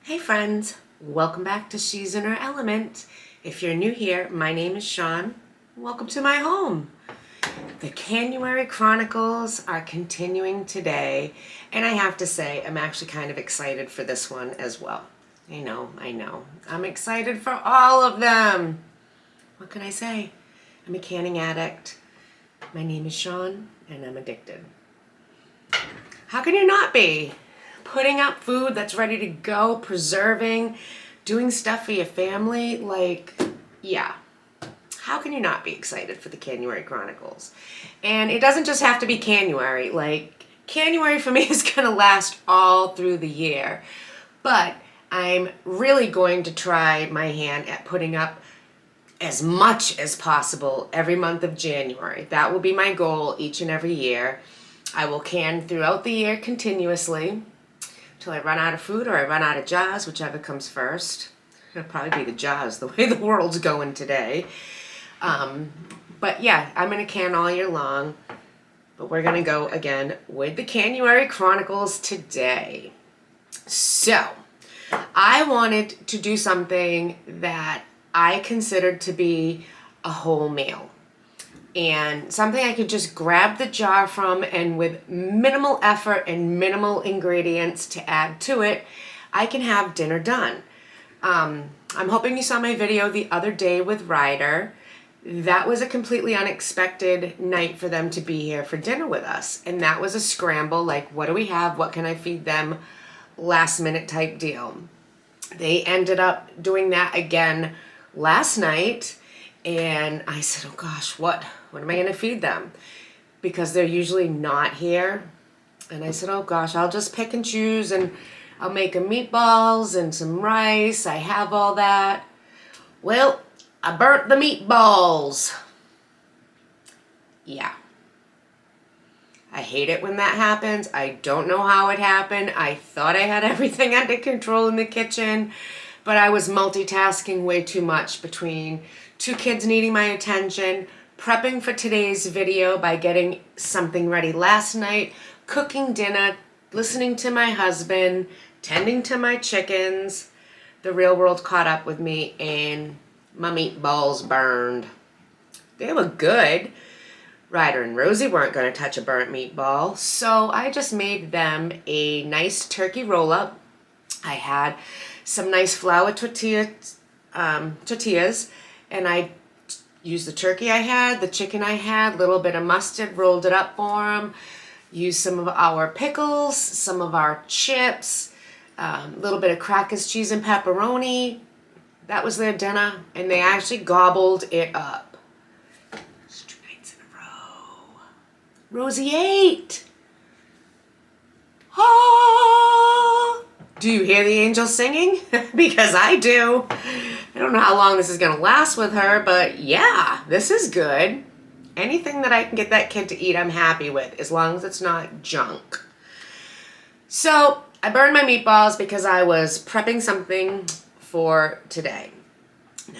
Hey friends, welcome back to She's in Her Element. If you're new here, my name is Shawn. Welcome to my home. The Canuary Chronicles are continuing today, and I have to say I'm actually kind of excited for this one as well. I know. I'm excited for all of them. What can I say? I'm a canning addict. My name is Shawn, and I'm addicted. How can you not be? Putting up food that's ready to go, preserving, doing stuff for your family, yeah. How can you not be excited for the Canuary Chronicles? And it doesn't just have to be Canuary. Canuary for me is going to last all through the year. But I'm really going to try my hand at putting up as much as possible every month of January. That will be my goal each and every year. I will can throughout the year continuously till I run out of food or I run out of jars, whichever comes first. It'll probably be the jars, the way the world's going today. But yeah, I'm going to can all year long. But we're going to go again with the Canuary Chronicles today. So, I wanted to do something that I considered to be a whole meal. And something I could just grab the jar from, and with minimal effort and minimal ingredients to add to it, I can have dinner done. I'm hoping you saw my video the other day with Ryder. That was a completely unexpected night for them to be here for dinner with us. And that was a scramble, like, what do we have? What can I feed them? Last minute type deal. They ended up doing that again last night. And I said, oh gosh, what am I going to feed them? Because they're usually not here. And I said, oh gosh, I'll just pick and choose, and I'll make them meatballs and some rice. I have all that. Well, I burnt the meatballs. Yeah. I hate it when that happens. I don't know how it happened. I thought I had everything under control in the kitchen, but I was multitasking way too much between two kids needing my attention, prepping for today's video by getting something ready last night, cooking dinner, listening to my husband, tending to my chickens. The real world caught up with me and my meatballs burned. They were good. Ryder and Rosie weren't going to touch a burnt meatball, so I just made them a nice turkey roll-up. I had some nice flour tortillas, and I used the turkey I had, the chicken I had, a little bit of mustard, rolled it up for them, used some of our pickles, some of our chips, a little bit of crackers, cheese, and pepperoni. That was their dinner, and they actually gobbled it up. It's 2 nights in a row. Rosie ate. Ah! Do you hear the angels singing? Because I do. I don't know how long this is going to last with her, but yeah, this is good. Anything that I can get that kid to eat, I'm happy with, as long as it's not junk. So I burned my meatballs because I was prepping something for today.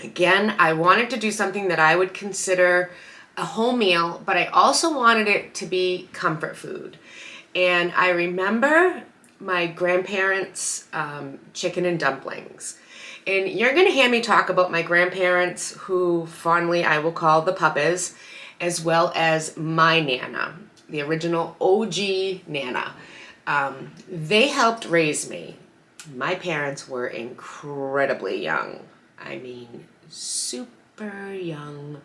Again, I wanted to do something that I would consider a whole meal, but I also wanted it to be comfort food. And I remember my grandparents' chicken and dumplings. And you're going to hear me talk about my grandparents, who fondly I will call the puppies, as well as my Nana, the original OG Nana. They helped raise me. My parents were incredibly young. I mean, super young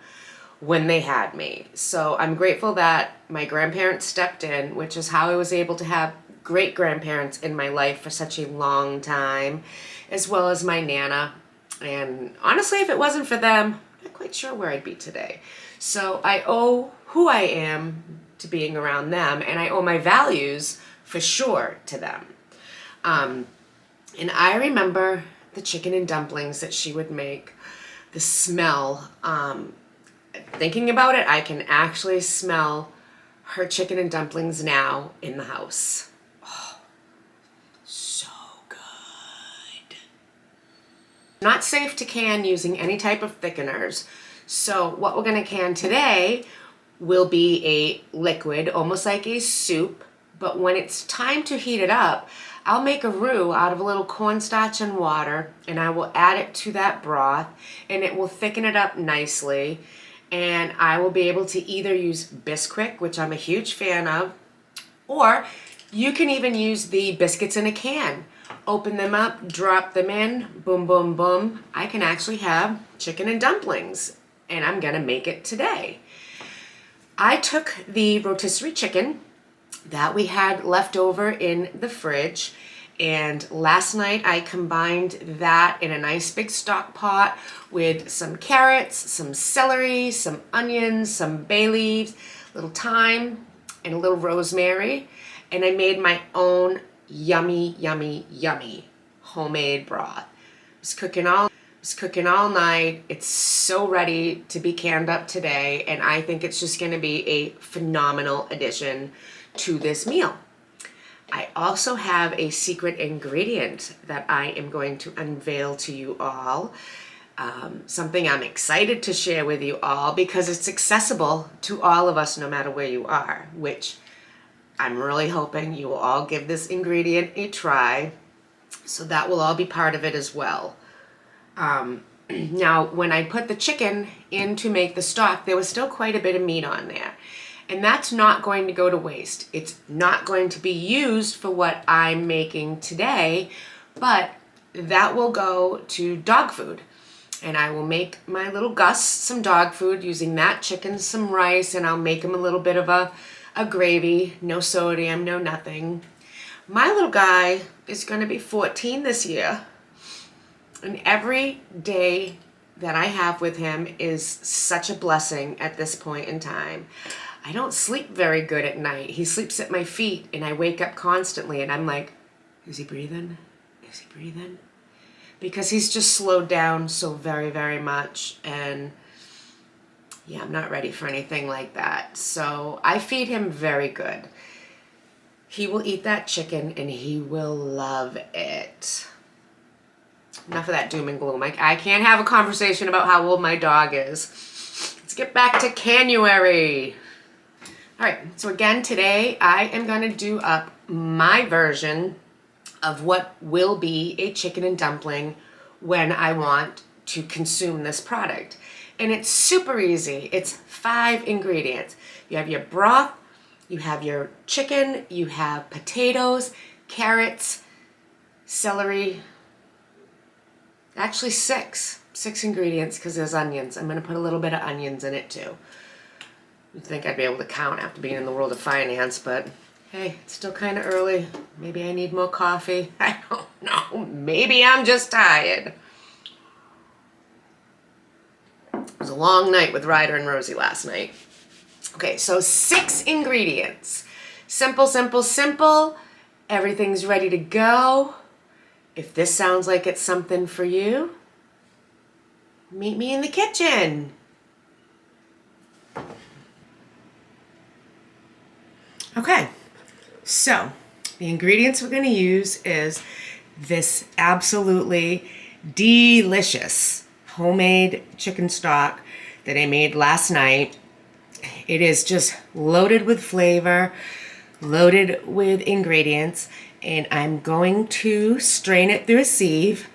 when they had me. So I'm grateful that my grandparents stepped in, which is how I was able to have great grandparents in my life for such a long time, as well as my Nana. And honestly, if it wasn't for them, I'm not quite sure where I'd be today. So I owe who I am to being around them, and I owe my values for sure to them. And I remember the chicken and dumplings that she would make, the smell. Thinking about it, I can actually smell her chicken and dumplings now in the house. Oh, so good. Not safe to can using any type of thickeners. So what we're going to can today will be a liquid, almost like a soup, But when it's time to heat it up, I'll make a roux out of a little cornstarch and water, and I will add it to that broth, and it will thicken it up nicely. And I will be able to either use Bisquick, which I'm a huge fan of, or you can even use the biscuits in a can. Open them up, drop them in, boom, boom, boom. I can actually have chicken and dumplings, and I'm gonna make it today. I took the rotisserie chicken that we had left over in the fridge, and last night I combined that in a nice big stock pot with some carrots, some celery, some onions, some bay leaves, a little thyme, and a little rosemary, and I made my own yummy, yummy, yummy homemade broth. I was cooking all night. It's so ready to be canned up today, and I think it's just gonna be a phenomenal addition to this meal. I also have a secret ingredient that I am going to unveil to you all. Something I'm excited to share with you all because it's accessible to all of us no matter where you are, which I'm really hoping you will all give this ingredient a try. So that will all be part of it as well. Now, when I put the chicken in to make the stock, there was still quite a bit of meat on there. And that's not going to go to waste. It's not going to be used for what I'm making today, but that will go to dog food. And I will make my little Gus some dog food using that chicken, some rice, and I'll make him a little bit of a gravy, no sodium, no nothing. My little guy is going to be 14 this year, and every day that I have with him is such a blessing at this point in time. I don't sleep very good at night. He sleeps at my feet, and I wake up constantly, and I'm like, is he breathing? Is he breathing? Because he's just slowed down so very, very much, and yeah, I'm not ready for anything like that. So I feed him very good. He will eat that chicken, and he will love it. Enough of that doom and gloom. I can't have a conversation about how old my dog is. Let's get back to Canuary. All right, so again, today I am going to do up my version of what will be a chicken and dumpling when I want to consume this product. And it's super easy. It's 5 ingredients. You have your broth, you have your chicken, you have potatoes, carrots, celery, actually 6 ingredients because there's onions. I'm going to put a little bit of onions in it too. You'd think I'd be able to count after being in the world of finance, but hey, it's still kind of early. Maybe I need more coffee. I don't know. Maybe I'm just tired. It was a long night with Ryder and Rosie last night. Okay, so 6 ingredients. Simple, simple, simple. Everything's ready to go. If this sounds like it's something for you, meet me in the kitchen. Okay, so the ingredients we're going to use is this absolutely delicious homemade chicken stock that I made last night. It is just loaded with flavor, loaded with ingredients, and I'm going to strain it through a sieve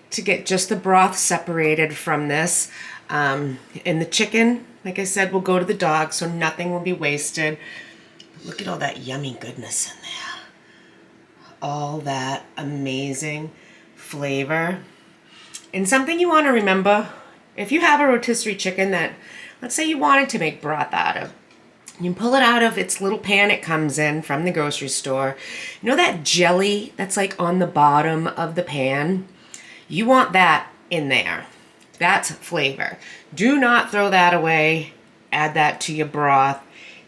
to get just the broth separated from this. And the chicken, like I said, will go to the dog, so nothing will be wasted. Look at all that yummy goodness in there. All that amazing flavor. And something you want to remember, if you have a rotisserie chicken that, let's say you wanted to make broth out of, you can pull it out of its little pan it comes in from the grocery store. You know that jelly that's like on the bottom of the pan? You want that in there. That's flavor. Do not throw that away. Add that to your broth.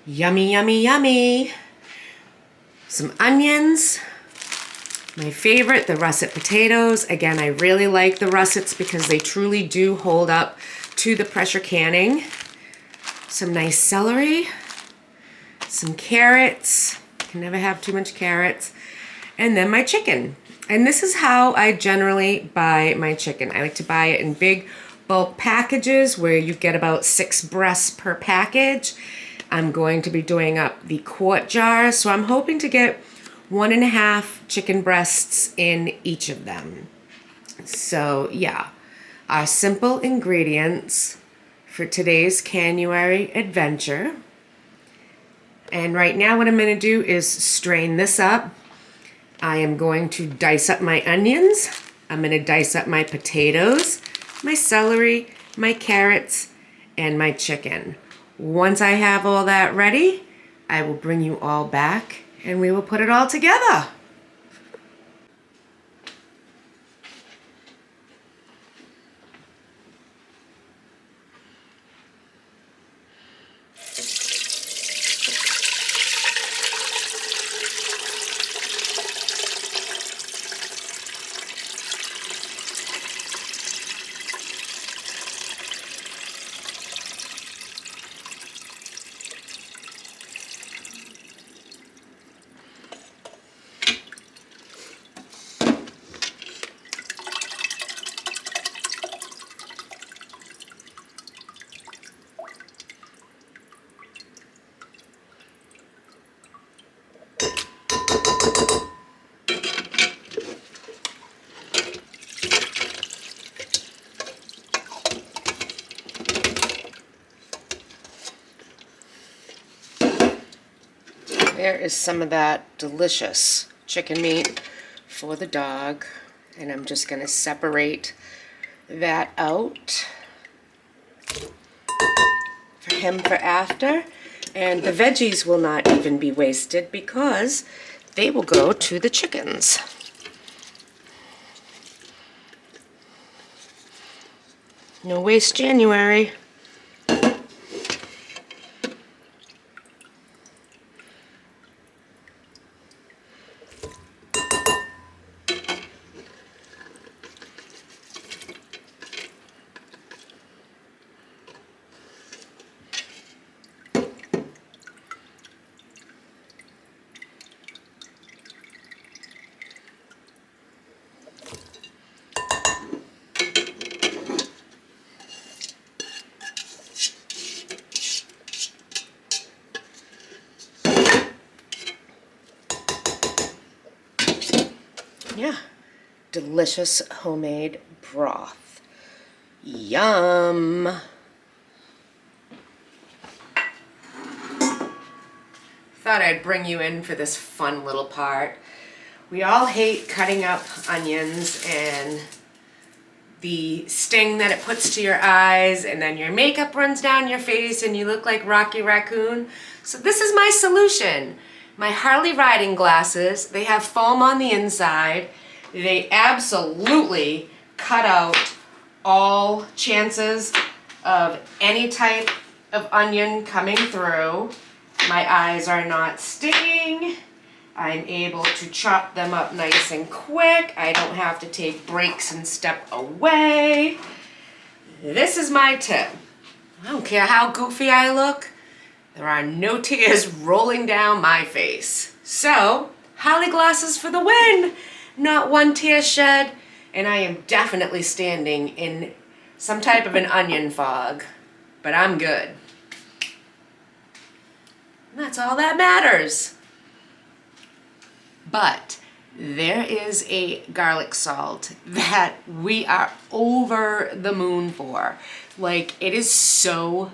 Yummy, yummy, yummy. Some onions. My favorite, the russet potatoes. Again, I really like the russets because they truly do hold up to the pressure canning. Some nice celery. Some carrots. Can never have too much carrots. And then my chicken. And this is how I generally buy my chicken. I like to buy it in big bulk packages where you get about 6 breasts per package. I'm going to be doing up the quart jar, so I'm hoping to get 1.5 chicken breasts in each of them. So yeah, our simple ingredients for today's Canuary adventure. And right now what I'm going to do is strain this up. I am going to dice up my onions. I'm going to dice up my potatoes, my celery, my carrots, and my chicken. Once I have all that ready, I will bring you all back and we will put it all together. There is some of that delicious chicken meat for the dog, and I'm just going to separate that out for him for after. And the veggies will not even be wasted because they will go to the chickens. No waste January. Yeah, delicious homemade broth. Yum! Thought I'd bring you in for this fun little part. We all hate cutting up onions and the sting that it puts to your eyes, and then your makeup runs down your face and you look like Rocky Raccoon. So this is my solution. My Harley riding glasses, they have foam on the inside. They absolutely cut out all chances of any type of onion coming through. My eyes are not stinging. I'm able to chop them up nice and quick. I don't have to take breaks and step away. This is my tip. I don't care how goofy I look. There are no tears rolling down my face. So, Harley glasses for the win! Not one tear shed, and I am definitely standing in some type of an onion fog. But I'm good. And that's all that matters. But there is a garlic salt that we are over the moon for. Like, it is so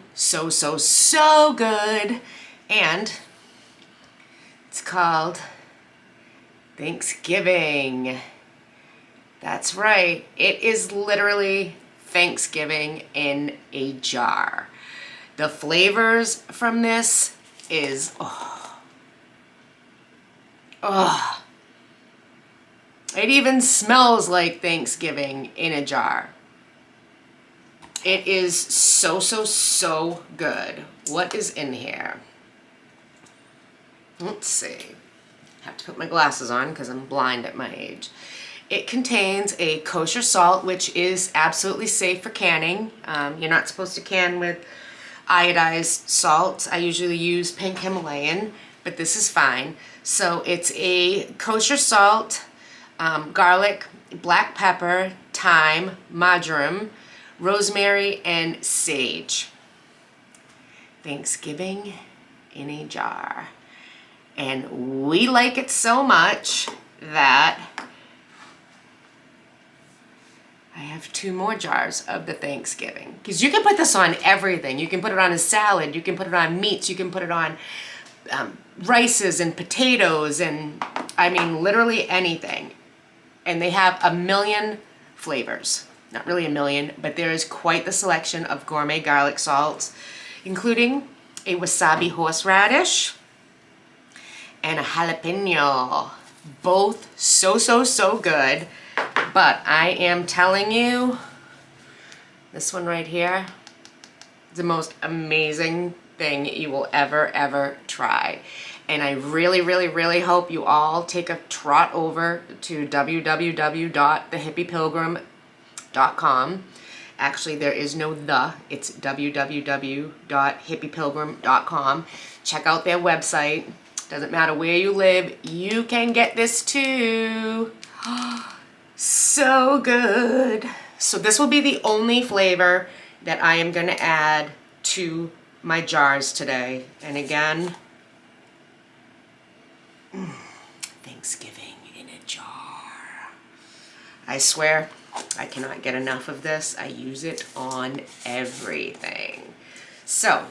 good. And it's called Thanksgiving. That's right. It is literally Thanksgiving in a jar. The flavors from this is, it even smells like Thanksgiving in a jar. It is so good. What is in here? Let's see. I have to put my glasses on because I'm blind at my age. It contains a kosher salt, which is absolutely safe for canning. You're not supposed to can with iodized salt. I usually use pink Himalayan, but this is fine. So it's a kosher salt, garlic, black pepper, thyme, marjoram, rosemary, and sage. Thanksgiving in a jar. And we like it so much that I have 2 more jars of the Thanksgiving. Because you can put this on everything. You can put it on a salad, you can put it on meats, you can put it on rices and potatoes, and I mean literally anything. And they have a million flavors. Not really a million, but there is quite the selection of gourmet garlic salts, including a wasabi horseradish and a jalapeno. Both so good. But I am telling you, this one right here, the most amazing thing you will ever try. And I really hope you all take a trot over to www.thehippiepilgrim.com. Actually, there is no the, it's www.hippiepilgrim.com. Check out their website. Doesn't matter where you live, you can get this too. So good. So this will be the only flavor that I am going to add to my jars today. And again, Thanksgiving in a jar. I swear, I cannot get enough of this. I use it on everything. So,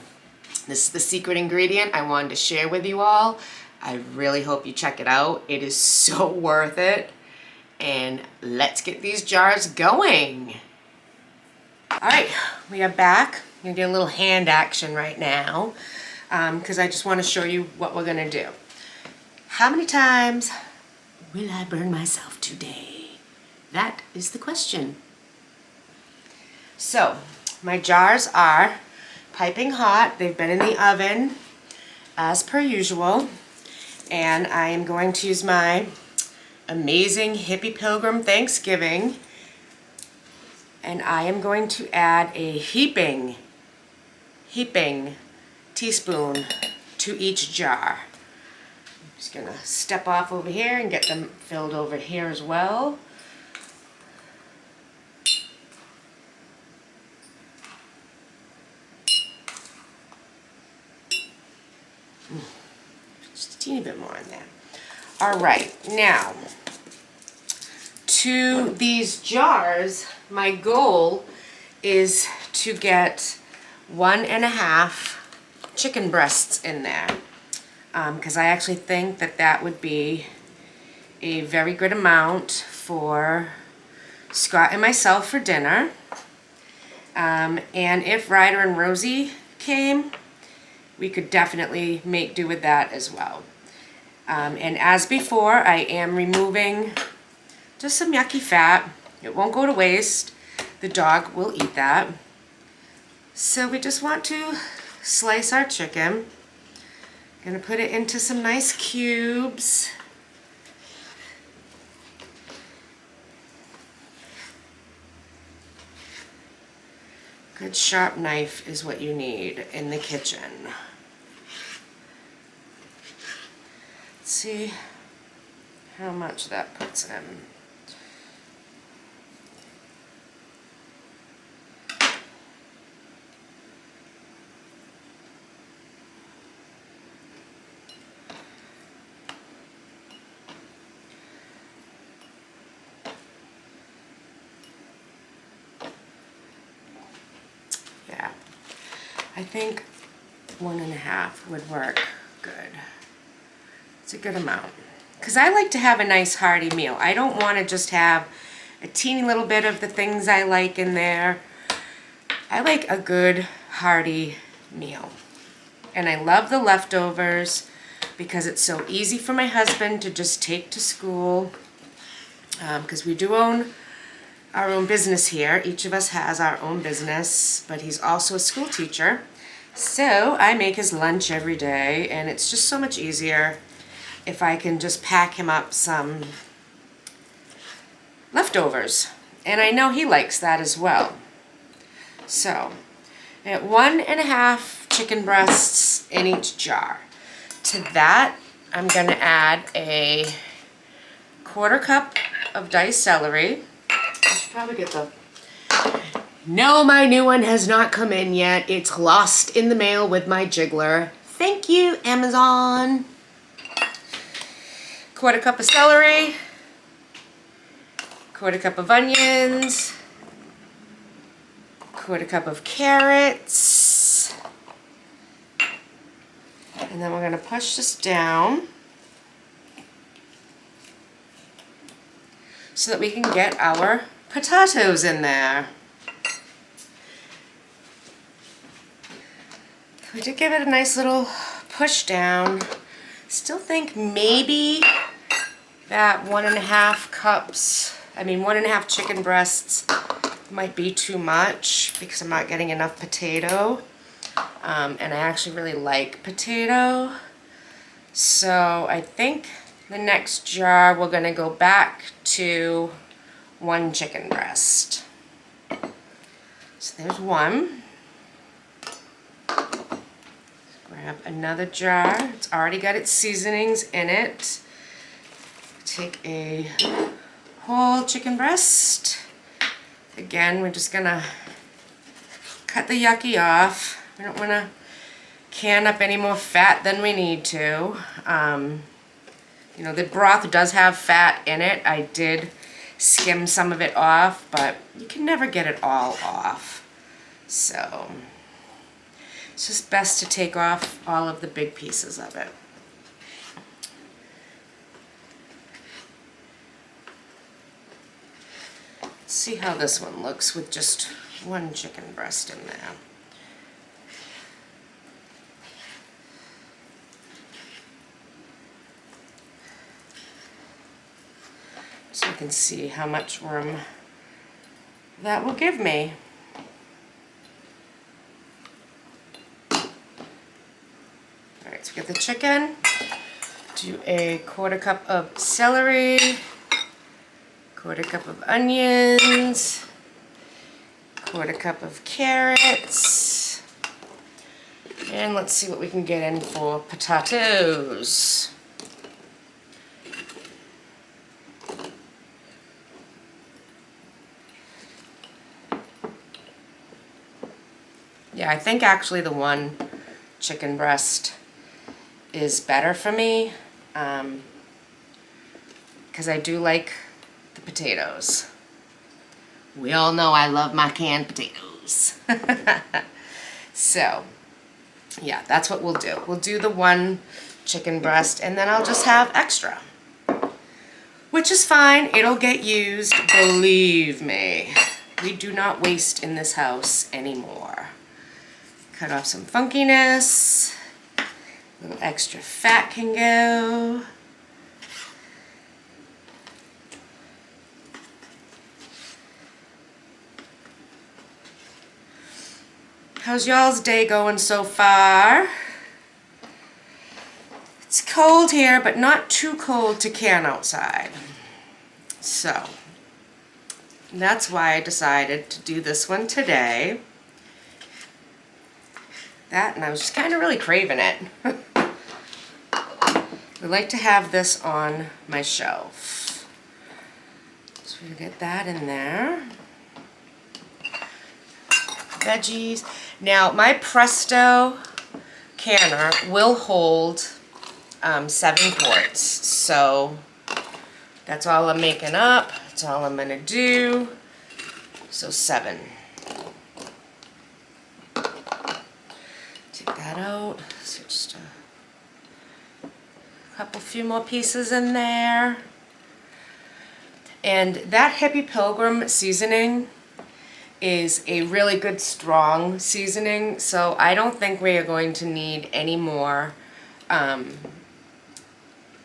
this is the secret ingredient I wanted to share with you all. I really hope you check it out. It is so worth it. And let's get these jars going. All right, we are back. I'm gonna do a little hand action right now because I just want to show you what we're gonna do. How many times will I burn myself today? That is the question. So, my jars are piping hot. They've been in the oven as per usual. And I am going to use my amazing Hippie Pilgrim Thanksgiving. And I am going to add a heaping teaspoon to each jar. I'm just gonna step off over here and get them filled over here as well. Just a teeny bit more in there. All right, now to these jars, my goal is to get 1.5 chicken breasts in there because I actually think that that would be a very good amount for Scott and myself for dinner. And if Ryder and Rosie came, we could definitely make do with that as well. And as before, I am removing just some yucky fat. It won't go to waste. The dog will eat that. So we just want to slice our chicken. Gonna put it into some nice cubes. Good sharp knife is what you need in the kitchen. Let's see how much that puts in. Yeah, I think 1.5 would work good. It's a good amount. Because I like to have a nice hearty meal. I don't want to just have a teeny little bit of the things I like in there. I like a good hearty meal. And I love the leftovers because it's so easy for my husband to just take to school. Because we do own our own business here. Each of us has our own business, but he's also a school teacher. So I make his lunch every day, and it's just so much easier if I can just pack him up some leftovers. And I know he likes that as well. So, at 1.5 chicken breasts in each jar. To that, I'm going to add a 1/4 cup of diced celery. I should probably get the... No, my new one has not come in yet. It's lost in the mail with my jiggler. Thank you, Amazon. 1/4 cup of celery, 1/4 cup of onions, 1/4 cup of carrots, and then we're going to push this down so that we can get our potatoes in there. We did give it a nice little push down. Still think maybe that 1.5 cups, 1.5 chicken breasts might be too much because I'm not getting enough potato. And I actually really like potato. So I think the next jar we're going to go back to 1 chicken breast. So there's one. Grab another jar. It's already got its seasonings in it. Take a whole chicken breast. Again, we're just gonna cut the yucky off. We don't want to can up any more fat than we need to. You know, the broth does have fat in it. I did skim some of it off, but you can never get it all off. So it's just best to take off all of the big pieces of it. Let's see how this one looks with just 1 chicken breast in there. So you can see how much room that will give me. Alright, so we get the chicken, do a 1/4 cup of celery, 1/4 cup of onions, 1/4 cup of carrots, and let's see what we can get in for potatoes. Yeah, I think actually the 1 chicken breast is better for me because I do like the potatoes. We all know I love my canned potatoes. So, yeah, that's what we'll do. We'll do the 1 chicken breast and then I'll just have extra. Which is fine. It'll get used. Believe me. We do not waste in this house anymore. Cut off some funkiness. A little extra fat can go. How's y'all's day going so far? It's cold here, but not too cold to can outside. So, that's why I decided to do this one today. That, and I was just kind of really craving it. I like to have this on my shelf. So we'll get that in there. Veggies. Now, my Presto canner will hold 7 quarts. So that's all I'm making up. That's all I'm going to do. So 7. That out. So just a few more pieces in there. And that Hippie Pilgrim seasoning is a really good strong seasoning, so I don't think we are going to need any more than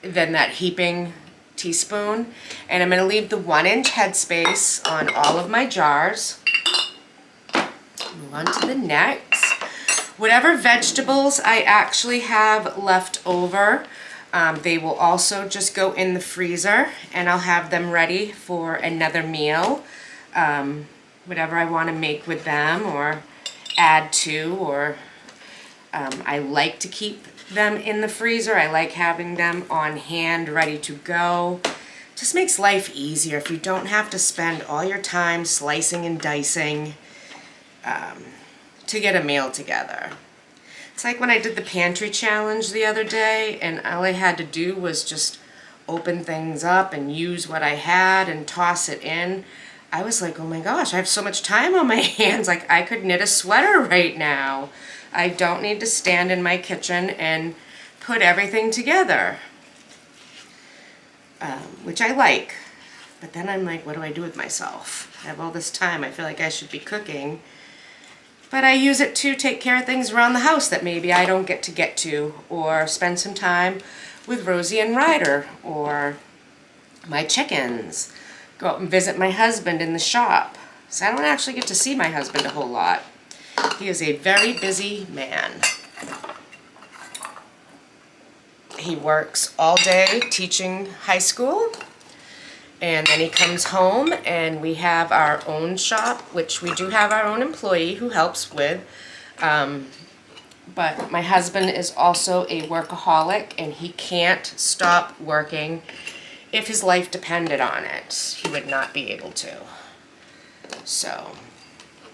that heaping teaspoon. And I'm going to leave the 1-inch headspace on all of my jars. Move on to the next. Whatever vegetables I actually have left over, they will also just go in the freezer and I'll have them ready for another meal. Whatever I want to make with them or add to, or I like to keep them in the freezer. I like having them on hand ready to go. Just makes life easier if you don't have to spend all your time slicing and dicing to get a meal together. It's like when I did the pantry challenge the other day, and all I had to do was just open things up and use what I had and toss it in. I was like, oh my gosh, I have so much time on my hands. Like, I could knit a sweater right now. I don't need to stand in my kitchen and put everything together, which I like. But then I'm like, what do I do with myself? I have all this time. I feel like I should be cooking. But I use it to take care of things around the house that maybe I don't get to, or spend some time with Rosie and Ryder, or my chickens. Go out and visit my husband in the shop. So I don't actually get to see my husband a whole lot. He is a very busy man. He works all day teaching high school, and then he comes home and we have our own shop, which we do have our own employee who helps with. But my husband is also a workaholic, and he can't stop working. If his life depended on it, he would not be able to. So,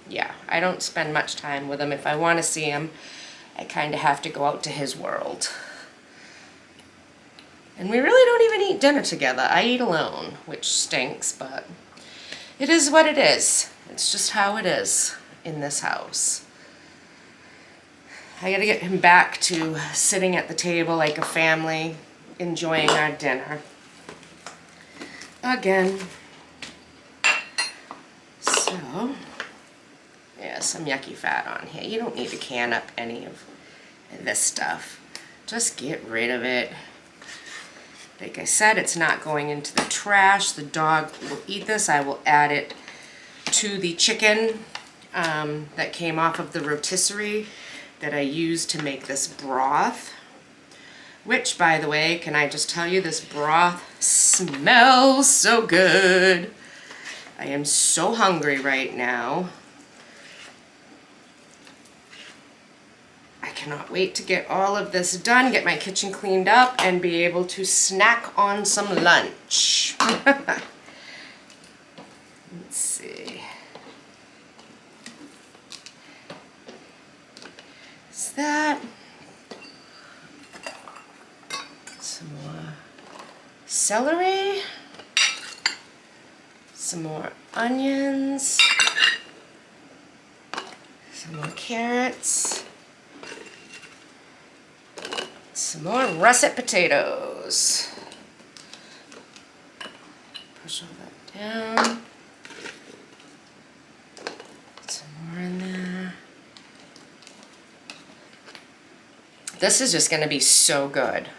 yeah, I don't spend much time with him. If I want to see him, I kind of have to go out to his world. And we really don't even eat dinner together. I eat alone, which stinks, but it is what it is. It's just how it is in this house. I gotta get him back to sitting at the table like a family, enjoying our dinner. Again. So, yeah, some yucky fat on here. You don't need to can up any of this stuff. Just get rid of it. Like I said, it's not going into the trash. The dog will eat this. I will add it to the chicken that came off of the rotisserie that I used to make this broth. Which, by the way, can I just tell you, this broth smells so good. I am so hungry right now. I cannot wait to get all of this done, get my kitchen cleaned up, and be able to snack on some lunch. Let's see. Is that some more celery, some more onions, some more carrots, some more russet potatoes. Push all that down. Put some more in there. This is just going to be so good.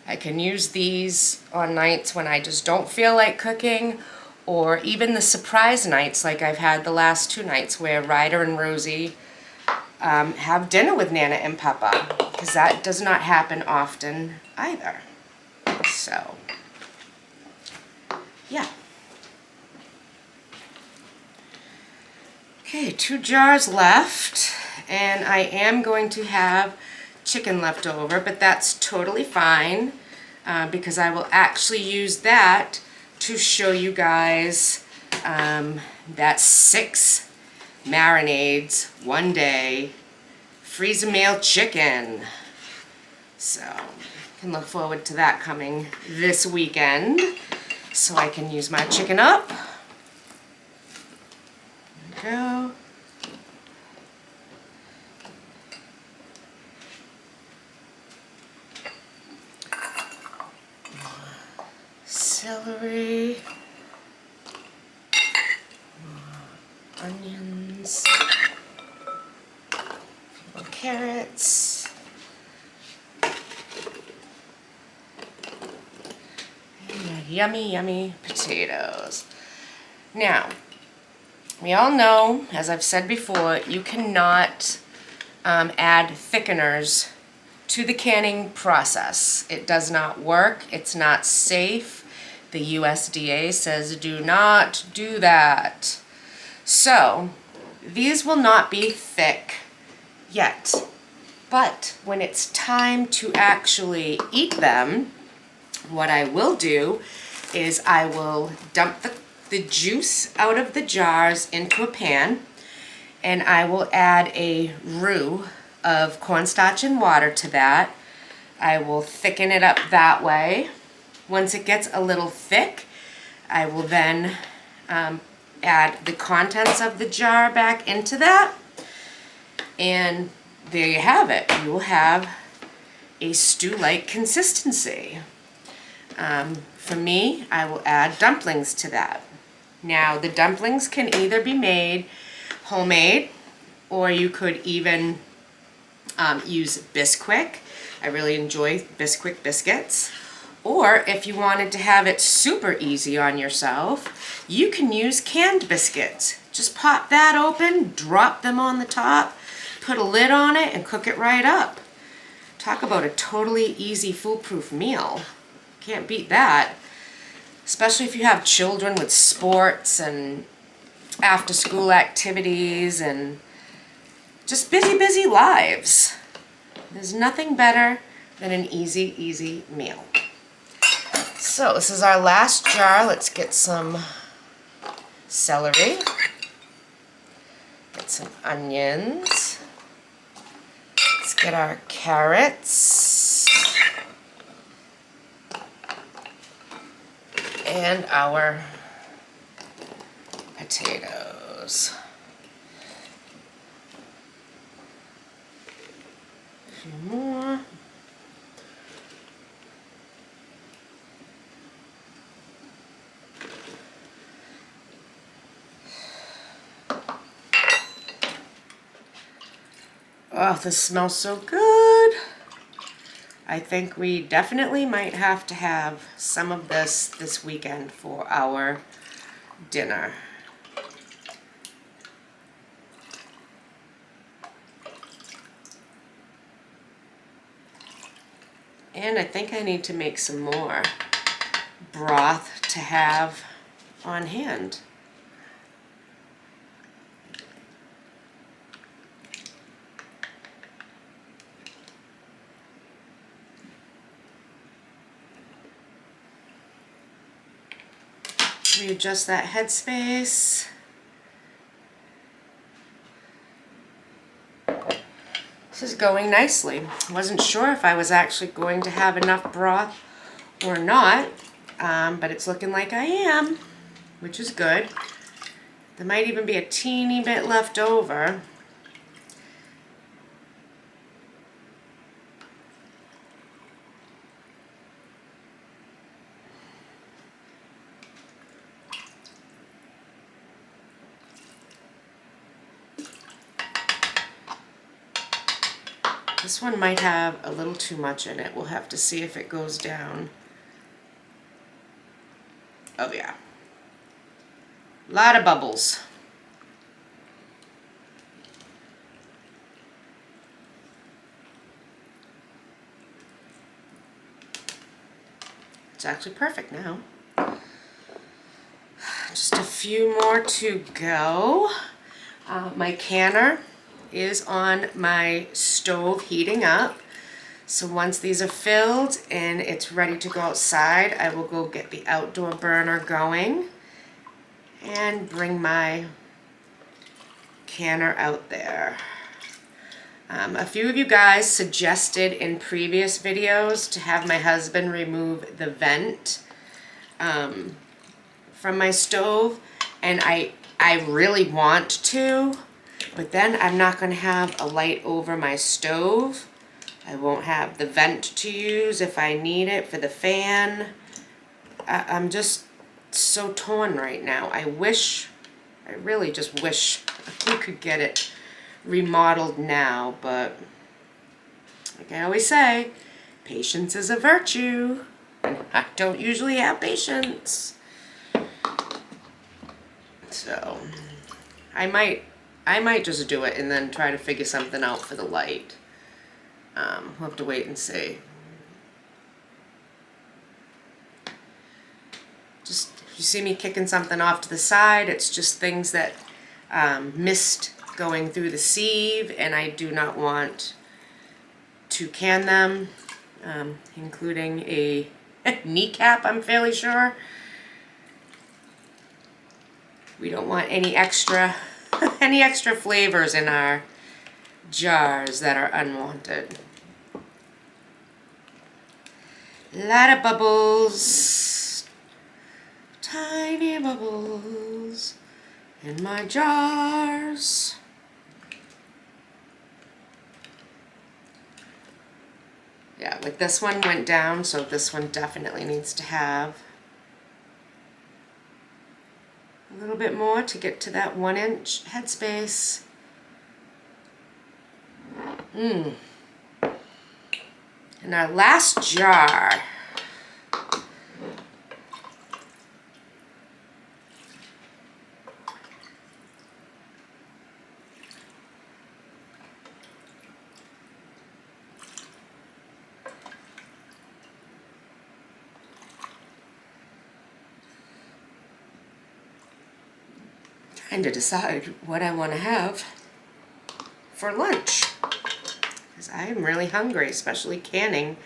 I can use these on nights when I just don't feel like cooking, or even the surprise nights like I've had the last 2 nights where Ryder and Rosie have dinner with Nana and Papa, because that does not happen often either. So, yeah. Okay, 2 jars left, and I am going to have chicken left over, but that's totally fine because I will actually use that to show you guys that 6 marinades one day freeze-a-meal chicken. So you can look forward to that coming this weekend, so I can use my chicken up. There we go. Celery, onions, carrots, and yummy, yummy potatoes. Now, we all know, as I've said before, you cannot add thickeners to the canning process. It does not work. It's not safe. The USDA says do not do that. So these will not be thick yet, but when it's time to actually eat them, what I will do is I will dump the juice out of the jars into a pan, and I will add a roux of cornstarch and water to that. I will thicken it up that way. Once it gets a little thick, I will then add the contents of the jar back into that. And there you have it. You will have a stew-like consistency. For me, I will add dumplings to that. Now, the dumplings can either be made homemade, or you could even use Bisquick. I really enjoy Bisquick biscuits. Or if you wanted to have it super easy on yourself, you can use canned biscuits. Just pop that open, drop them on the top, put a lid on it, and cook it right up. Talk about a totally easy, foolproof meal. Can't beat that. Especially if you have children with sports and after-school activities and just busy lives. There's nothing better than an easy meal. So this is our last jar. Let's get some celery. Get some onions. Let's get our carrots. And our potatoes. A few more. Oh, this smells so good. I think we definitely might have to have some of this weekend for our dinner. And I think I need to make some more broth to have on hand. Readjust that headspace. This is going nicely. I wasn't sure if I was actually going to have enough broth or not, but it's looking like I am, which is good. There might even be a teeny bit left over. This one might have a little too much in it. We'll have to see if it goes down. Oh yeah. A lot of bubbles. It's actually perfect now. Just a few more to go. My canner is on my stove heating up. So once these are filled and it's ready to go outside, I will go get the outdoor burner going and bring my canner out there. A few of you guys suggested in previous videos to have my husband remove the vent from my stove, and I really want to, but then I'm not going to have a light over my stove. I won't have the vent to use if I need it for the fan. I'm just so torn right now. I really just wish we could get it remodeled now, but like I always say, patience is a virtue, and I don't usually have patience. So I might just do it and then try to figure something out for the light. We'll have to wait and see. Just, if you see me kicking something off to the side, it's just things that missed going through the sieve, and I do not want to can them, including a kneecap, I'm fairly sure. We don't want any extra flavors in our jars that are unwanted. A lot of bubbles, tiny bubbles in my jars. Yeah, like this one went down, so this one definitely needs to have a little bit more to get to that 1-inch headspace. And our last jar. Trying to decide what I want to have for lunch, because I am really hungry, especially canning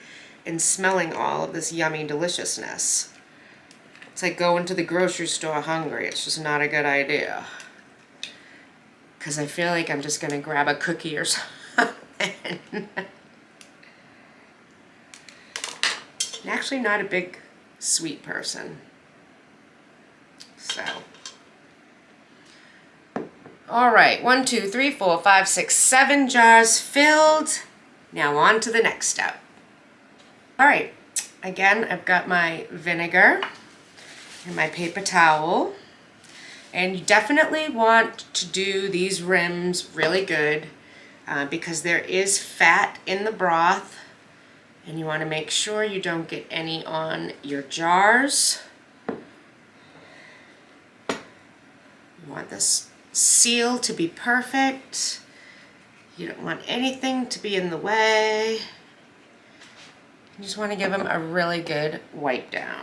and smelling all of this yummy deliciousness. It's like going to the grocery store hungry. It's just not a good idea, because I feel like I'm just going to grab a cookie or something. I'm actually not a big sweet person, so. All right, 1, 2, 3, 4, 5, 6, 7 jars filled. Now on to the next step. All right, again, I've got my vinegar and my paper towel. And you definitely want to do these rims really good because there is fat in the broth. And you want to make sure you don't get any on your jars. You want this seal to be perfect. You don't want anything to be in the way. You just want to give them a really good wipe down.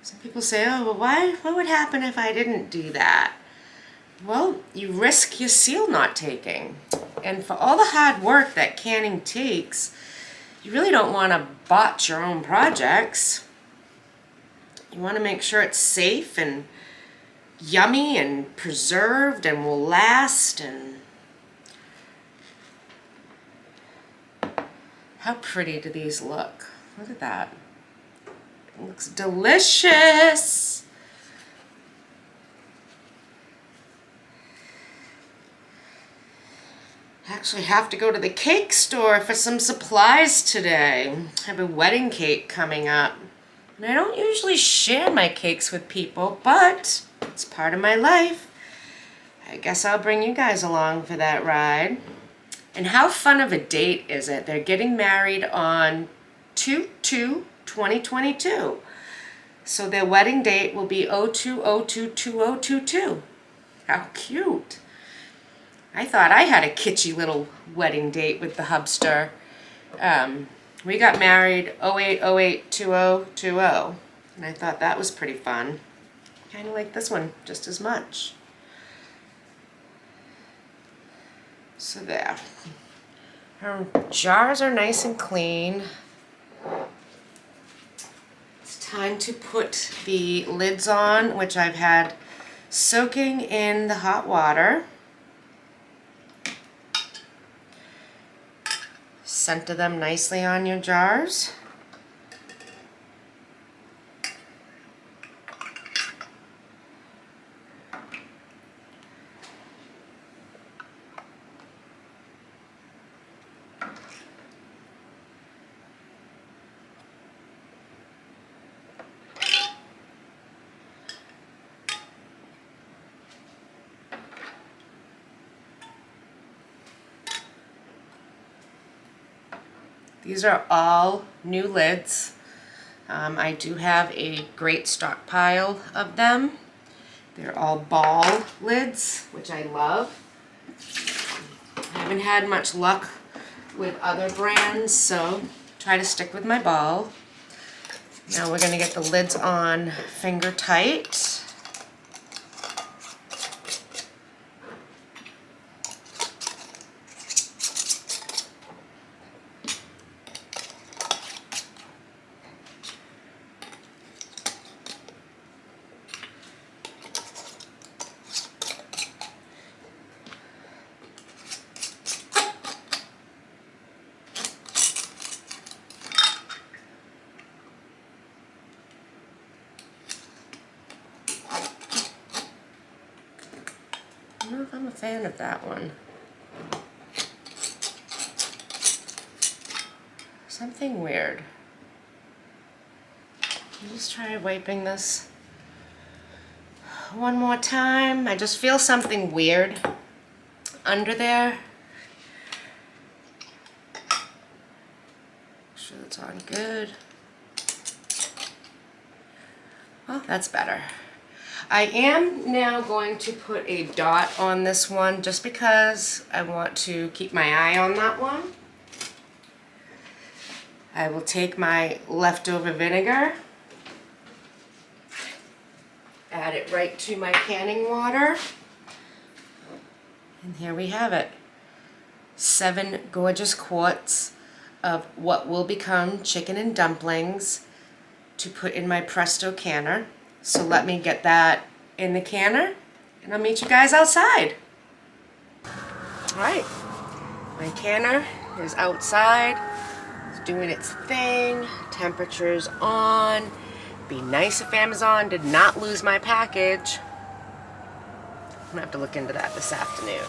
Some people say, oh, well, what would happen if I didn't do that? Well, you risk your seal not taking. And for all the hard work that canning takes, you really don't want to botch your own projects. You want to make sure it's safe and yummy and preserved and will last. And how pretty do these look? Look at that. It looks delicious. I actually have to go to the cake store for some supplies today. I have a wedding cake coming up. And I don't usually share my cakes with people, but it's part of my life. I guess I'll bring you guys along for that ride. And how fun of a date is it? They're getting married on 2/2/2022. So their wedding date will be 02/02/2022. How cute. I thought I had a kitschy little wedding date with the hubster. We got married 08/08/2020, and I thought that was pretty fun. Kind of like this one just as much. So there. Our jars are nice and clean. It's time to put the lids on, which I've had soaking in the hot water. Center them nicely on your jars. These are all new lids. I do have a great stockpile of them. They're all ball lids, which I love. I haven't had much luck with other brands, so try to stick with my ball. Now we're going to get the lids on finger tight. fan of that one. Something weird. I'll just try wiping this one more time. I just feel something weird under there. Make sure that's on good. Oh, that's better. I am now going to put a dot on this one just because I want to keep my eye on that one. I will take my leftover vinegar, add it right to my canning water, and here we have it. 7 gorgeous quarts of what will become chicken and dumplings to put in my Presto canner. So let me get that in the canner and I'll meet you guys outside. Alright, my canner is outside. It's doing its thing. Temperature's on. Be nice if Amazon did not lose my package. I'm gonna have to look into that this afternoon.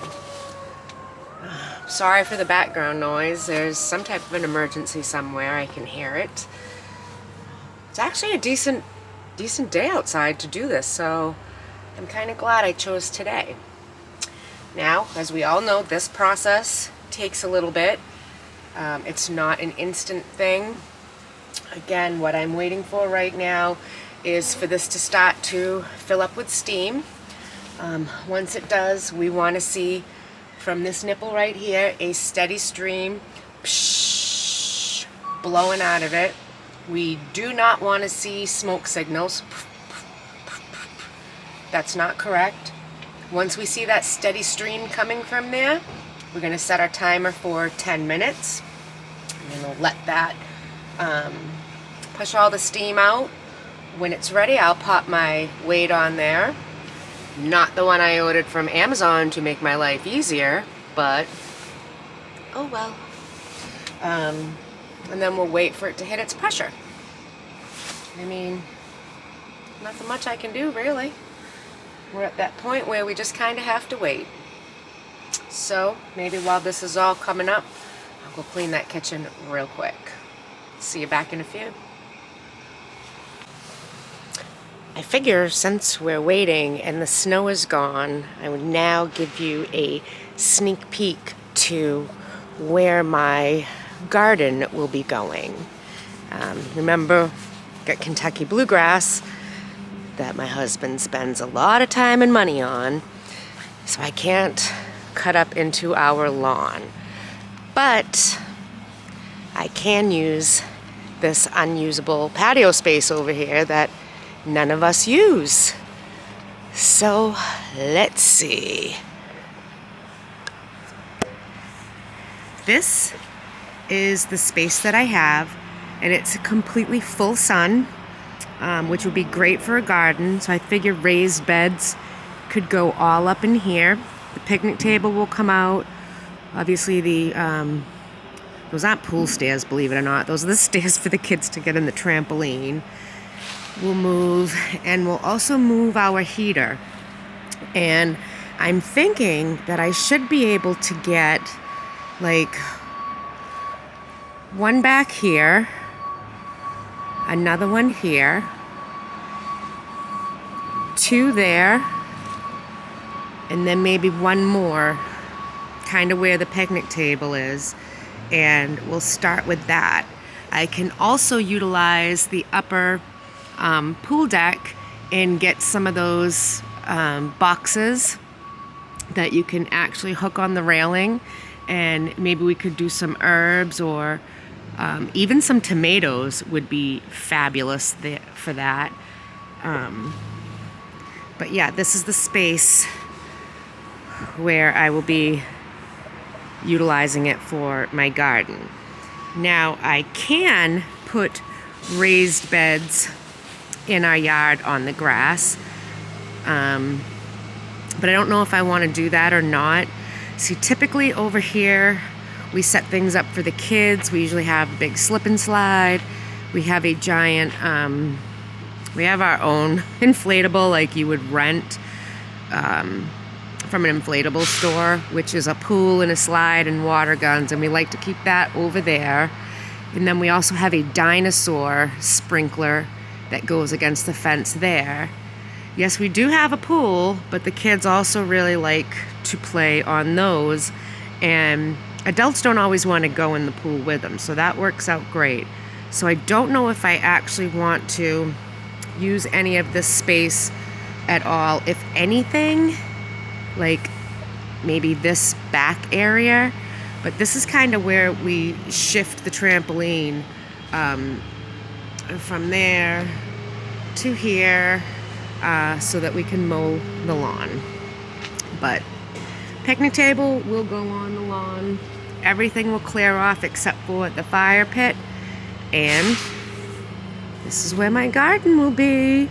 Sorry for the background noise. There's some type of an emergency somewhere. I can hear it. It's actually a decent day outside to do this, so I'm kind of glad I chose today. Now, as we all know, this process takes a little bit. It's not an instant thing. Again, what I'm waiting for right now is for this to start to fill up with steam. Once it does, we want to see from this nipple right here a steady stream blowing out of it. We do not want to see smoke signals. That's not correct. Once we see that steady stream coming from there, we're going to set our timer for 10 minutes. And then we'll let that push all the steam out. When it's ready, I'll pop my weight on there. Not the one I ordered from Amazon to make my life easier, but oh well. And then we'll wait for it to hit its pressure. I mean, nothing much I can do, really. We're at that point where we just kind of have to wait. So, maybe while this is all coming up, I'll go clean that kitchen real quick. See you back in a few. I figure since we're waiting and the snow is gone, I would now give you a sneak peek to where my garden will be going. Remember, got Kentucky bluegrass that my husband spends a lot of time and money on, so I can't cut up into our lawn. But I can use this unusable patio space over here that none of us use. So let's see. This is the space that I have, and it's completely full sun, which would be great for a garden. So I figure raised beds could go all up in here. The picnic table will come out. Obviously those aren't pool stairs, believe it or not. Those are the stairs for the kids to get in the trampoline. We'll move, and we'll also move our heater. And I'm thinking that I should be able to get like one back here, another one here, 2 there, and then maybe one more kind of where the picnic table is, and we'll start with that. I can also utilize the upper pool deck and get some of those boxes that you can actually hook on the railing, and maybe we could do some herbs, or even some tomatoes would be fabulous for that. But yeah, this is the space where I will be utilizing it for my garden. Now I can put raised beds in our yard on the grass, but I don't know if I want to do that or not. See, typically over here we set things up for the kids. We usually have a big slip and slide. We have a giant we have our own inflatable, like you would rent from an inflatable store, which is a pool and a slide and water guns, and we like to keep that over there. And then we also have a dinosaur sprinkler that goes against the fence there. Yes, we do have a pool, but the kids also really like to play on those, and adults don't always want to go in the pool with them, so that works out great. So I don't know if I actually want to use any of this space at all. If anything, like maybe this back area, but this is kind of where we shift the trampoline from there to here so that we can mow the lawn. But picnic table will go on the lawn. Everything will clear off except for the fire pit, and this is where my garden will be.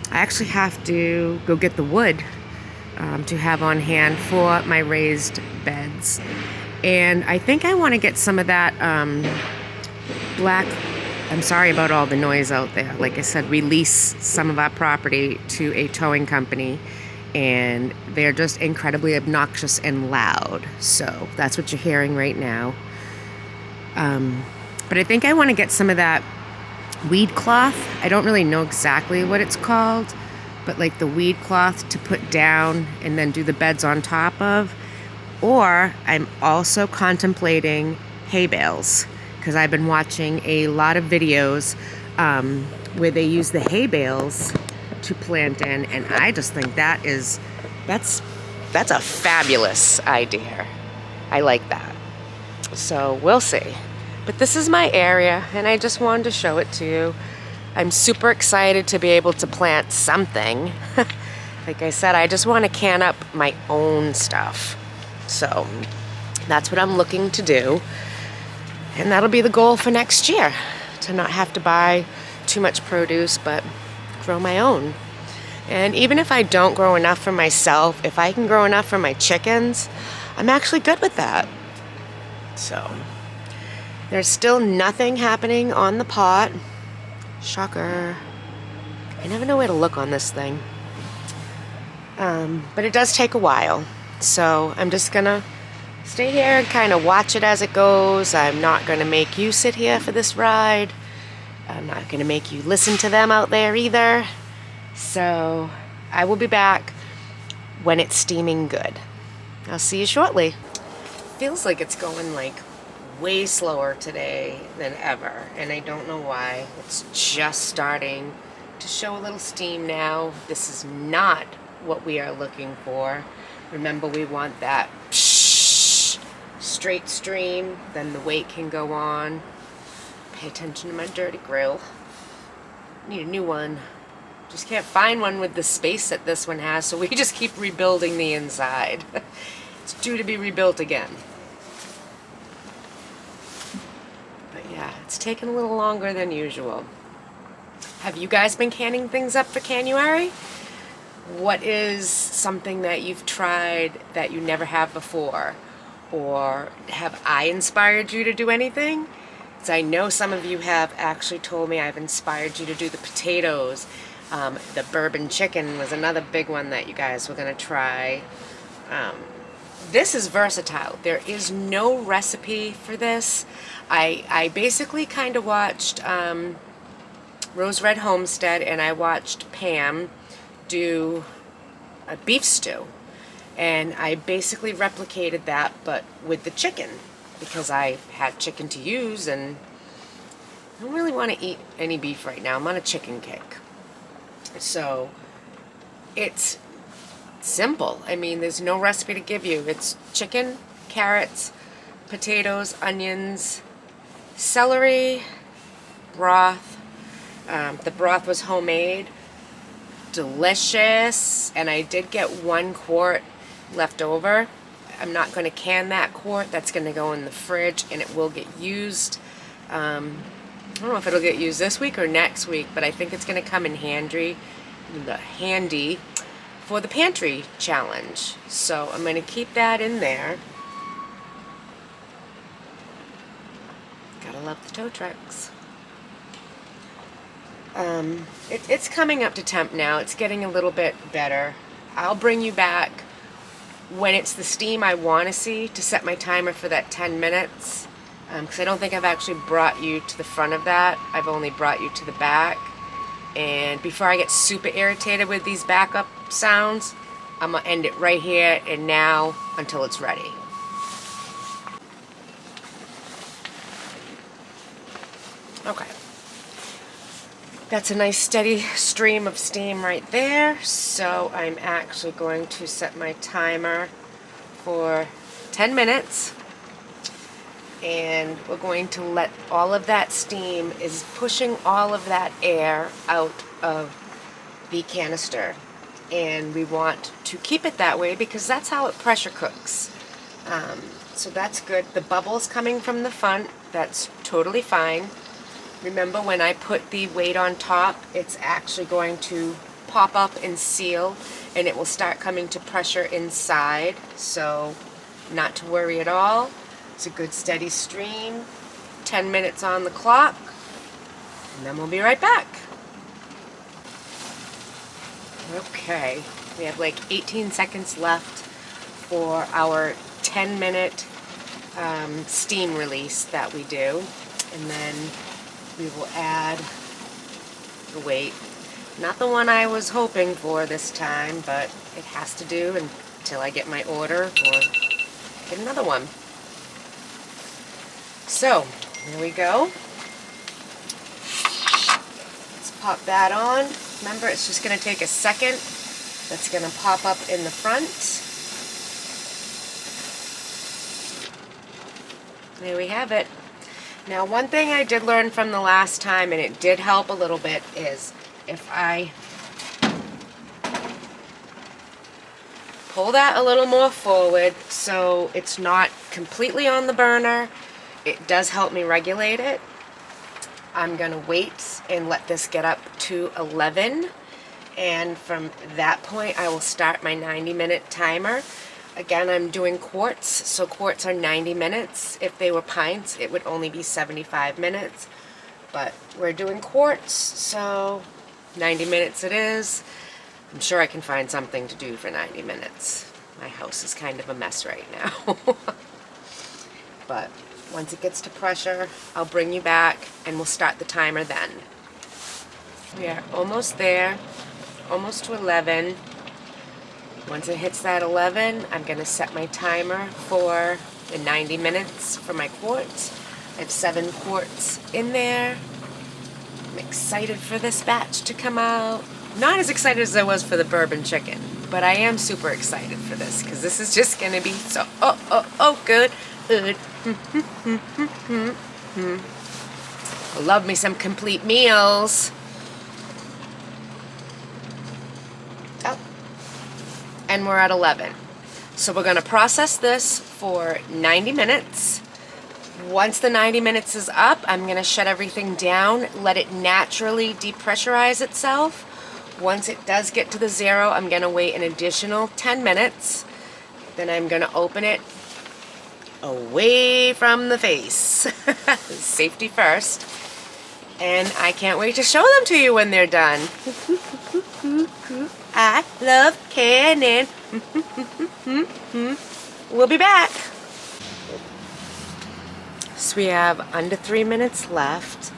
I actually have to go get the wood to have on hand for my raised beds. And I think I want to get some of that I'm sorry about all the noise out there. Like I said, we lease some of our property to a towing company, and they're just incredibly obnoxious and loud. So that's what you're hearing right now. But I think I want to get some of that weed cloth. I don't really know exactly what it's called, but like the weed cloth to put down and then do the beds on top of. Or I'm also contemplating hay bales, because I've been watching a lot of videos where they use the hay bales to plant in, and I just think that's a fabulous idea. I like that. So we'll see. But this is my area, and I just wanted to show it to you. I'm super excited to be able to plant something. Like I said, I just want to can up my own stuff. So that's what I'm looking to do. And that'll be the goal for next year, to not have to buy too much produce, but grow my own. And even if I don't grow enough for myself, if I can grow enough for my chickens, I'm actually good with that. So there's still nothing happening on the pot. Shocker. I never know where to look on this thing. But it does take a while. So I'm just gonna stay here and kind of watch it as it goes. I'm not gonna make you sit here for this ride. I'm not gonna make you listen to them out there either. So I will be back when it's steaming good. I'll see you shortly. Feels like it's going like way slower today than ever, and I don't know why. It's just starting to show a little steam now. This is not what we are looking for. Remember, we want that straight stream, then the weight can go on. Pay attention to my dirty grill. Need a new one. Just can't find one with the space that this one has, so we just keep rebuilding the inside. It's due to be rebuilt again. But yeah, it's taken a little longer than usual. Have you guys been canning things up for Canuary? What is something that you've tried that you never have before? Or have I inspired you to do anything? Because I know some of you have actually told me I've inspired you to do the potatoes. The bourbon chicken was another big one that you guys were going to try. This is versatile. There is no recipe for this. I basically kind of watched Rose Red Homestead, and I watched Pam do a beef stew. And I basically replicated that, but with the chicken, because I had chicken to use, and I don't really want to eat any beef right now. I'm on a chicken kick. So it's simple. I mean, there's no recipe to give you. It's chicken, carrots, potatoes, onions, celery, broth. The broth was homemade. Delicious. And I did get 1 quart left over. I'm not going to can that quart. That's going to go in the fridge, and it will get used. I don't know if it'll get used this week or next week, but I think it's going to come in handy for the pantry challenge. So I'm going to keep that in there. Gotta love the tow trucks. It's coming up to temp now. It's getting a little bit better. I'll bring you back when it's the steam I want to see to set my timer for that 10 minutes. Because I don't think I've actually brought you to the front of that. I've only brought you to the back. And before I get super irritated with these backup sounds, I'm going to end it right here and now until it's ready. Okay. That's a nice steady stream of steam right there. So I'm actually going to set my timer for 10 minutes. And we're going to let all of that steam is pushing all of that air out of the canister. And we want to keep it that way because that's how it pressure cooks. So that's good. The bubbles coming from the front, that's totally fine. Remember, when I put the weight on top, it's actually going to pop up and seal, and it will start coming to pressure inside, so not to worry at all. It's a good steady stream. 10 minutes on the clock, and then we'll be right back. Okay, we have like 18 seconds left for our 10-minute steam release that we do, and then we will add the weight. Not the one I was hoping for this time, but it has to do until I get my order or get another one. So, here we go. Let's pop that on. Remember, it's just going to take a second. That's going to pop up in the front. There we have it. Now, one thing I did learn from the last time, and it did help a little bit, is if I pull that a little more forward so it's not completely on the burner, it does help me regulate it. I'm going to wait and let this get up to 11, and from that point I will start my 90-minute timer. Again, I'm doing quarts, so quarts are 90 minutes. If they were pints, it would only be 75 minutes. But we're doing quarts, so 90 minutes it is. I'm sure I can find something to do for 90 minutes. My house is kind of a mess right now. But once it gets to pressure, I'll bring you back and we'll start the timer then. We are almost there, almost to 11. Once it hits that 11, I'm going to set my timer for the 90 minutes for my quarts. I have 7 quarts in there. I'm excited for this batch to come out. Not as excited as I was for the bourbon chicken, but I am super excited for this because this is just going to be so, good. I love me some complete meals. And we're at 11. So we're going to process this for 90 minutes. Once the 90 minutes is up, I'm going to shut everything down, let it naturally depressurize itself. Once it does get to the 0, I'm going to wait an additional 10 minutes. Then I'm going to open it away from the face. Safety first. And I can't wait to show them to you when they're done. I love canning. We'll be back. So we have under 3 minutes left,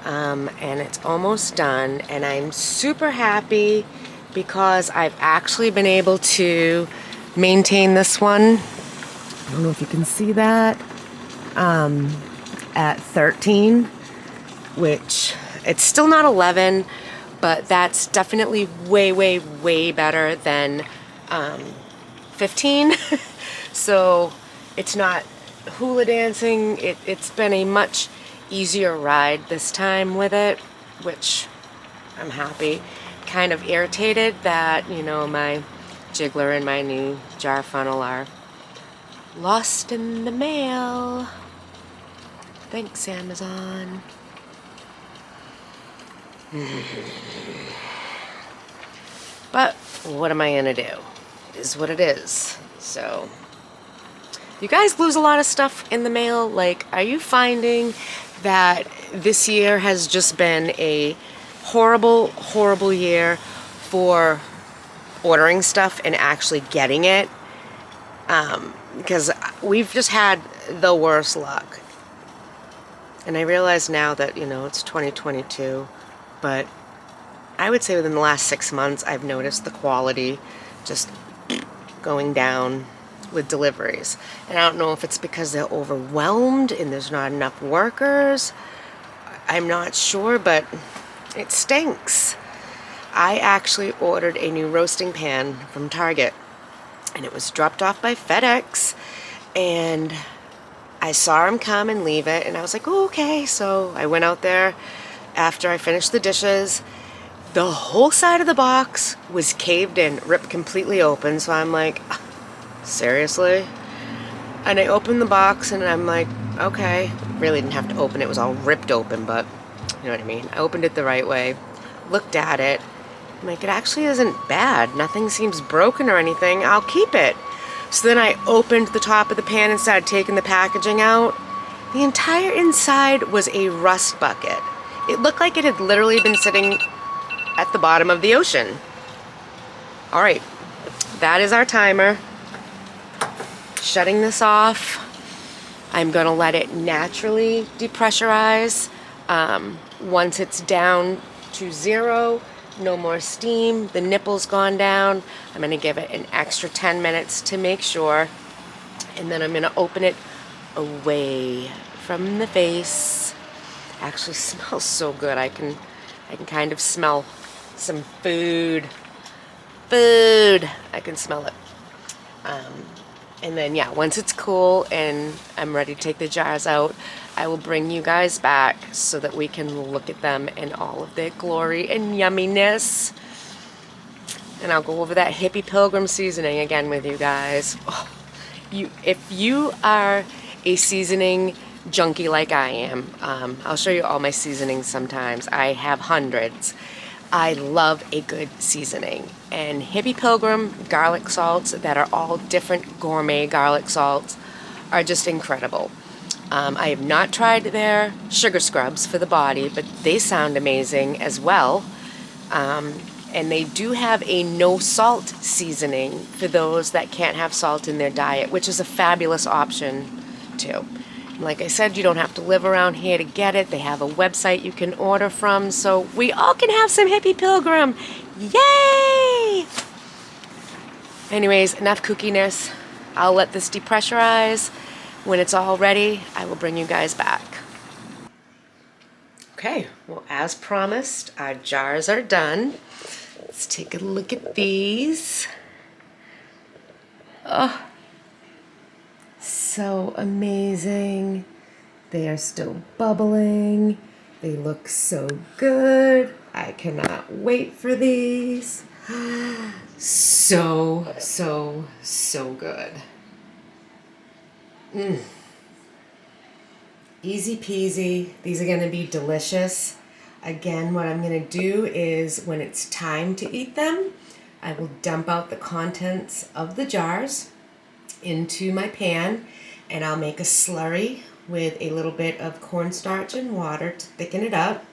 and it's almost done, and I'm super happy because I've actually been able to maintain this one. I don't know if you can see that, at 13, which it's still not 11, but that's definitely way, way, way better than 15. So it's not hula dancing. It's been a much easier ride this time with it, which I'm happy. Kind of irritated that, you know, my jiggler and my new jar funnel are lost in the mail. Thanks, Amazon. But what am I gonna do? It is what it is. So, you guys lose a lot of stuff in the mail. Like, are you finding that this year has just been a horrible, horrible year for ordering stuff and actually getting it? because we've just had the worst luck. And I realize now that, you know, it's 2022, but I would say within the last 6 months, I've noticed the quality just going down with deliveries. And I don't know if it's because they're overwhelmed and there's not enough workers. I'm not sure, but it stinks. I actually ordered a new roasting pan from Target, and it was dropped off by FedEx, and I saw him come and leave it, and I was like, oh, okay. So I went out there after I finished the dishes. The whole side of the box was caved in, ripped completely open. So I'm like, seriously? And I opened the box and I'm like, okay. Really didn't have to open it. It was all ripped open, but you know what I mean. I opened it the right way, looked at it. I'm like, it actually isn't bad. Nothing seems broken or anything. I'll keep it. So then I opened the top of the pan and started taking the packaging out. The entire inside was a rust bucket. It looked like it had literally been sitting at the bottom of the ocean. All right, that is our timer. Shutting this off. I'm gonna let it naturally depressurize. Once it's down to 0, no more steam, the nipple's gone down, I'm gonna give it an extra 10 minutes to make sure, and then I'm gonna open it away from the face. Actually smells so good. I can kind of smell some food. I can smell it. And then yeah, once it's cool and I'm ready to take the jars out, I will bring you guys back so that we can look at them in all of their glory and yumminess. And I'll go over that Hippie Pilgrim seasoning again with you guys. Oh, if you are a seasoning junkie like I am, I'll show you all my seasonings sometimes. I have hundreds. I love a good seasoning. And Hippie Pilgrim garlic salts that are all different gourmet garlic salts are just incredible. I have not tried their sugar scrubs for the body, but they sound amazing as well. And they do have a no salt seasoning for those that can't have salt in their diet, which is a fabulous option too. Like I said, you don't have to live around here to get it. They have a website you can order from, so we all can have some Hippie Pilgrim. Yay! Anyways, enough kookiness. I'll let this depressurize. When it's all ready, I will bring you guys back. Okay, well, as promised, our jars are done. Let's take a look at these. Oh, so amazing. They are still bubbling. They look so good. I cannot wait for these. So good. Easy peasy. These are going to be delicious. Again, what I'm going to do is when it's time to eat them, I will dump out the contents of the jars into my pan, and I'll make a slurry with a little bit of cornstarch and water to thicken it up.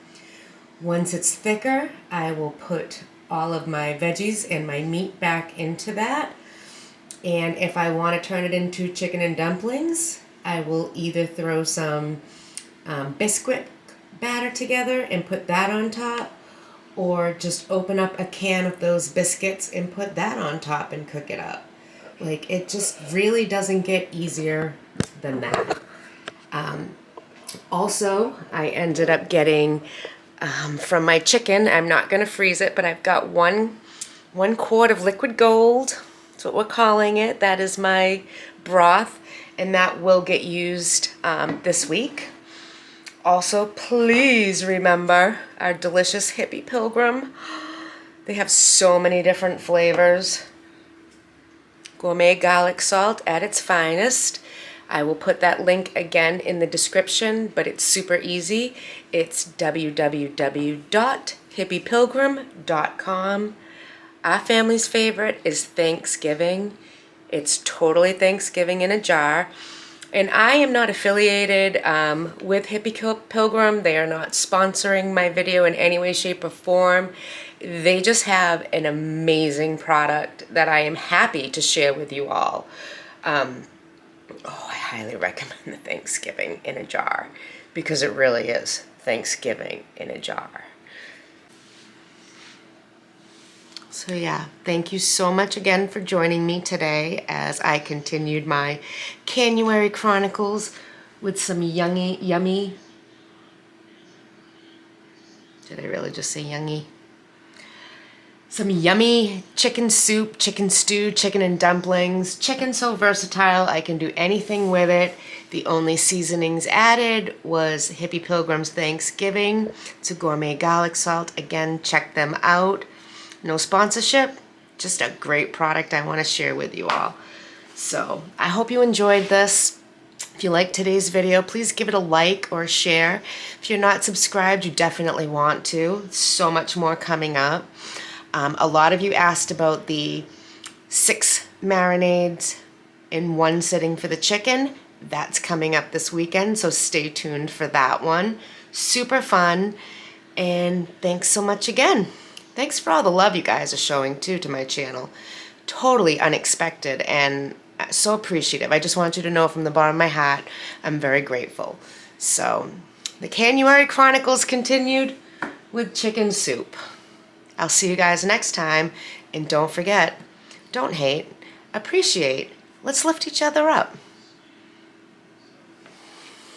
Once it's thicker, I will put all of my veggies and my meat back into that. And if I want to turn it into chicken and dumplings, I will either throw some Bisquick batter together and put that on top, or just open up a can of those biscuits and put that on top and cook it up. Like, it just really doesn't get easier than that. Also, I ended up getting from my chicken, I'm not going to freeze it, but I've got one quart of liquid gold. That's what we're calling it. That is my broth, and that will get used this week. Also, please remember our delicious Hippie Pilgrim. They have so many different flavors. Gourmet garlic salt at its finest. I will put that link again in the description, but it's super easy. It's www.hippiepilgrim.com. Our family's favorite is Thanksgiving. It's totally Thanksgiving in a jar. And I am not affiliated with Hippie Pilgrim. They are not sponsoring my video in any way, shape, or form. They just have an amazing product that I am happy to share with you all. Oh, I highly recommend the Thanksgiving in a jar because it really is Thanksgiving in a jar. So yeah, thank you so much again for joining me today as I continued my Canuary Chronicles with some yummy, did I really just say yummy? Some yummy chicken soup, chicken stew, chicken and dumplings. Chicken so versatile, I can do anything with it. The only seasonings added was Hippie Pilgrim's Thanksgiving. It's a gourmet garlic salt. Again, check them out. No sponsorship, just a great product I want to share with you all. So I hope you enjoyed this. If you liked today's video, please give it a like or a share. If you're not subscribed, you definitely want to. So much more coming up. A lot of you asked about the 6 marinades in one sitting for the chicken. That's coming up this weekend, so stay tuned for that one. Super fun, and thanks so much again. Thanks for all the love you guys are showing too to my channel. Totally unexpected and so appreciative. I just want you to know from the bottom of my heart, I'm very grateful. So, the Canuary Chronicles continued with chicken soup. I'll see you guys next time, and don't forget, don't hate, appreciate. Let's lift each other up.